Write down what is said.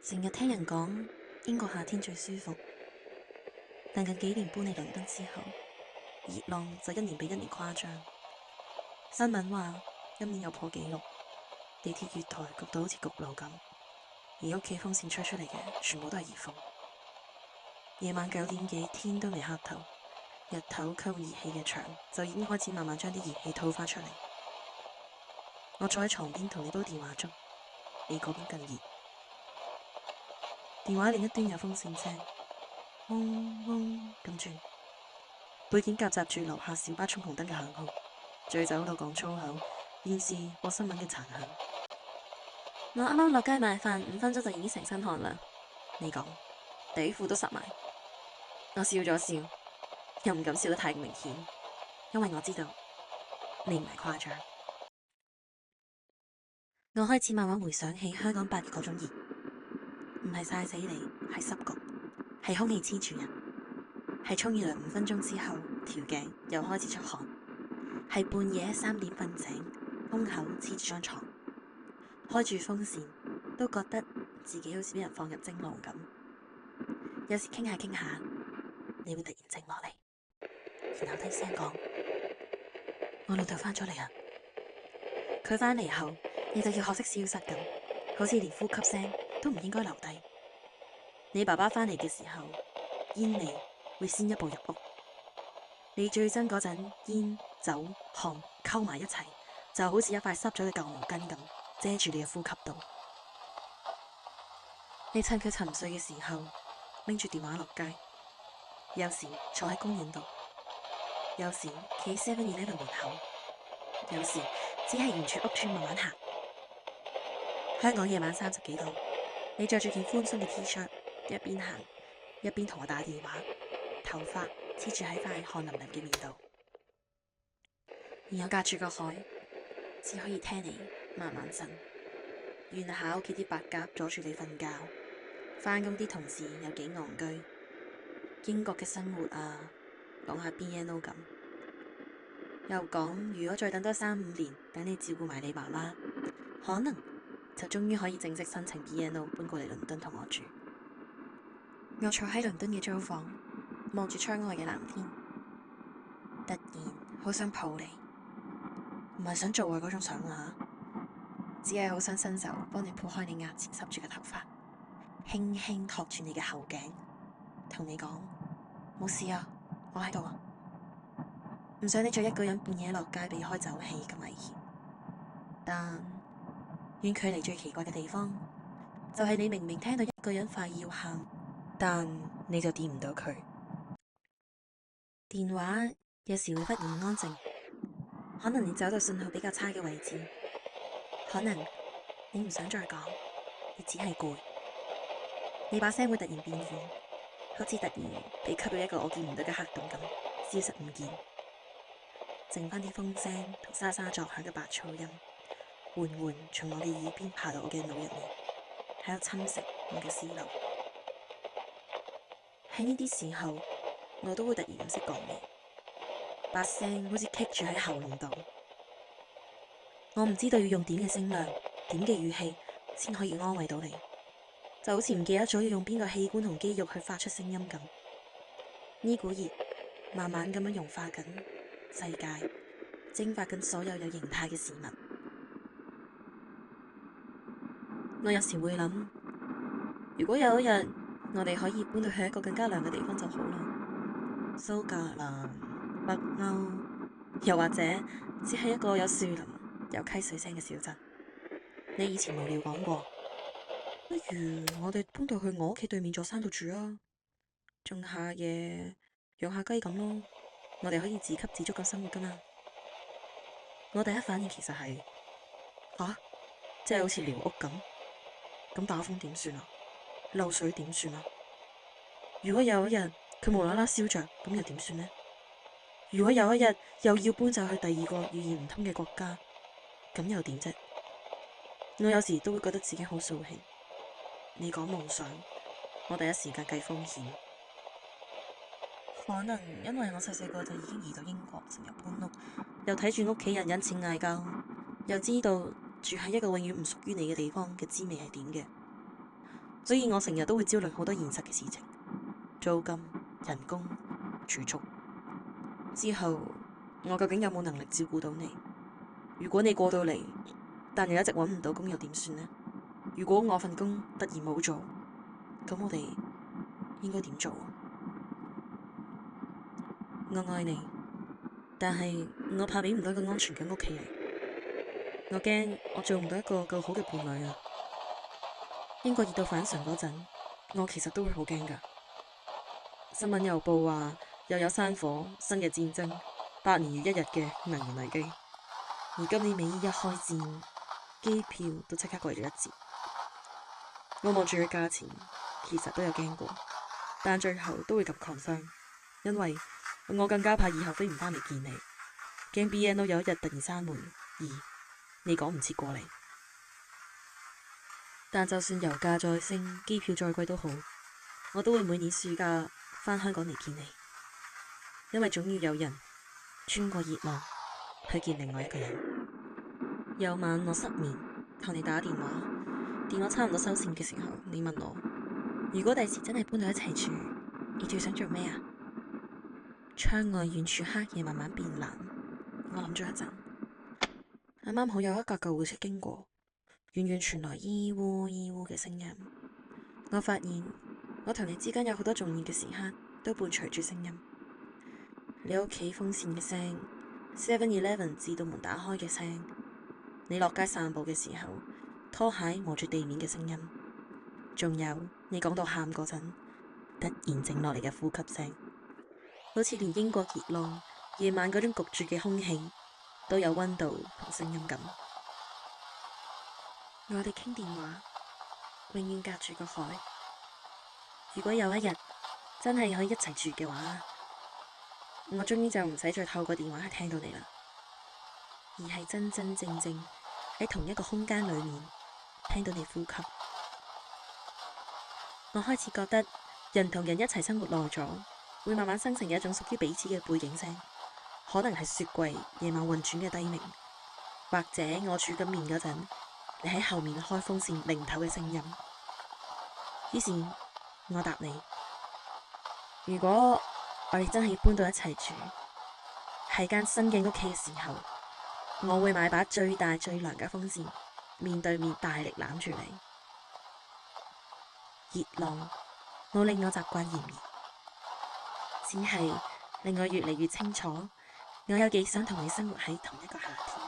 成日聽人講英國夏天最舒服，但近幾年搬嚟倫敦之後，熱浪就一年比一年誇張。新聞話今年又破紀錄，地鐵月台焗到好似焗爐咁，而屋企風扇吹出嚟嘅全部都係熱風。夜晚9點幾，天都未黑透，日頭吸熱氣嘅牆就已經開始慢慢將啲熱氣吐翻出嚟。我坐喺床邊同你煲電話粥，你嗰邊更熱。電話另一端有風扇聲，嗡嗡咁轉，背景夾雜住樓下小巴衝紅燈嘅響號，醉酒度講粗口，電視播新聞嘅殘響。我啱啱落街買飯，5分鐘就已經成身汗啦。你講，底褲都濕埋。我笑咗笑，又唔敢笑得太明顯，因為我知道你唔係誇張。我開始慢慢回想起香港8月嗰種熱。唔係曬死你，係濕焗，係空氣黐住人，係沖完涼5分鐘之後，條頸又開始出汗，係半夜3點瞓醒，胸口黐住張床，開住風扇都覺得自己好似俾人放入蒸籠咁。有時傾下傾下，你會突然靜落嚟，然後低聲講：我老豆返咗嚟啊！佢返嚟後，你就要學識消失咁，好似連呼吸聲都唔應該留低。你爸爸返嚟嘅時候，煙味會先一步入屋。你最憎嗰陣，煙、酒、汗溝埋一齊，就好似一塊濕咗嘅舊毛巾咁遮住你嘅呼吸道。你趁佢沉睡嘅時候，拎住電話落街，有時坐喺公園度，有時企喺 7-Eleven 門口，有時只係沿住屋村慢慢行。香港夜晚30幾度，你着住件寬鬆嘅 T-shirt，一邊行一邊同我打電話，頭髮黐住喺塊汗淋淋嘅面度，然後隔住個海，只可以聽你慢慢震。怨下屋企啲白鴿阻住你瞓覺，返工啲同事有幾戇居，英國嘅生活啊，講下 BNO 咁，又講如果再等多3-5年，等你照顧埋你媽媽，可能就終於可以正式申請 BNO 搬過嚟倫敦同我住。我坐喺倫敦嘅租房，望住窗外嘅藍天，突然好想抱你，唔係想做愛嗰種想啊，只係好想伸手幫你撥開你額前濕住嘅頭髮，輕輕托住你嘅後頸，同你講冇事啊，我喺度啊，唔想你再一個人半夜落街避開酒氣咁危險。但遠距離最奇怪嘅地方，就係你明明聽到一個人快要喊，但你就掂唔到佢。電話有時會忽然安靜，可能你走到信號比較差嘅位置，可能你唔想再講，你只係攰。你把聲會突然變遠，好似突然被吸到一個我見唔到嘅黑洞咁，消失唔見，剩返啲風聲同沙沙作響嘅白噪音，緩緩從我嘅耳邊爬到我嘅腦入面，喺度侵蝕我嘅思路。喺呢啲時候，我都會突然唔識講嘢，把聲好似棘住喺喉嚨度。我唔知道要用點嘅聲量、點嘅語氣先可以安慰到你，就好似唔記得咗要用邊個器官同肌肉去發出聲音咁。呢股熱慢慢咁樣融化緊世界，蒸發緊所有有形態嘅事物。我有時會諗，如果有一日我哋可以搬到去一個更加涼嘅地方就好啦，蘇格蘭、北歐，又或者只係一個有樹林、有溪水聲嘅小鎮。你以前無聊講過，不如我哋搬到去我屋企對面座山度住啊，種下嘢、養下雞咁咯。我哋可以自給自足咁生活噶嘛。我第一反應其實係即係好似寮屋咁。咁打風點算啊？漏水點算啊？如果有一日佢無啦啦燒着，咁又點算呢？如果有一日又要搬走去第二個語言唔通嘅國家，咁又點啫？我有時都會覺得自己好掃興。你講夢想，我第一時間計風險。可能因為我細細個就已經移到英國，成日搬屋，又睇住屋企人因錢嗌交，又知道住喺一個永遠唔屬於你嘅地方嘅滋味係點嘅，所以我成日都會焦慮好多現實嘅事情，租金、人工、儲蓄。之後我究竟有冇能力照顧到你？如果你過到嚟，但又一直揾唔到工，又點算呢？如果我份工突然冇咗，咁我哋應該點做啊？我愛你，但係我怕俾唔到一個安全嘅屋企嚟。我驚我做唔到一個夠好嘅伴侶啊！英國熱到反常嗰陣，我其實都會好驚㗎。新聞郵報話又有山火、新嘅戰爭、8年如一日嘅能源危機。而今年美伊一開戰，機票都即刻貴咗1折。我望住佢價錢，其實都有驚過，但最後都會咁 confirm，因為我更加怕以後飛唔返嚟見你，驚 BNO 有一日突然閂門，而你趕唔切過嚟。但就算油價再升，機票再貴都好，我都會每年暑假返香港嚟見你，因為總要有人穿過熱浪去見另外一個人。有晚我失眠，求你打電話，電話差唔多收線嘅時候，你問我：如果第時真係搬到一齊住，你最想做咩啊？窗外遠處黑夜慢慢變藍，我諗咗一陣。啱啱好有一架救護車經過，遠遠傳來咿嗚咿嗚嘅聲音。我發現我同你之間有好多重要嘅時刻都伴隨住聲音。你屋企風扇嘅聲，7-11自動門打開嘅聲，你落街散步嘅時候拖鞋磨住地面嘅聲音，仲有你講到喊嗰陣突然靜落嚟嘅呼吸聲，好似連英國熱浪夜晚嗰種焗住嘅空氣都有溫度同聲音咁。我哋傾電話，永遠隔住個海。如果有一日真係可以一齊住嘅話，我終於就唔使再透過電話去聽到你啦，而係真真正正喺同一個空間裏面聽到你呼吸。我開始覺得人同人一齊生活耐咗，會慢慢生成一種屬於彼此嘅背景聲，可能係雪櫃夜晚運轉嘅低鳴，或者我煮緊麵嗰陣，你喺後面開風扇擰頭嘅聲音。於是我答你：如果我哋真係要搬到一齊住，喺間新嘅屋企嘅時候，我會買把最大最涼嘅風扇，面對面大力攬住你。熱浪冇令我習慣炎熱，只係令我越嚟越清楚，我有幾想同你生活喺同一個夏天。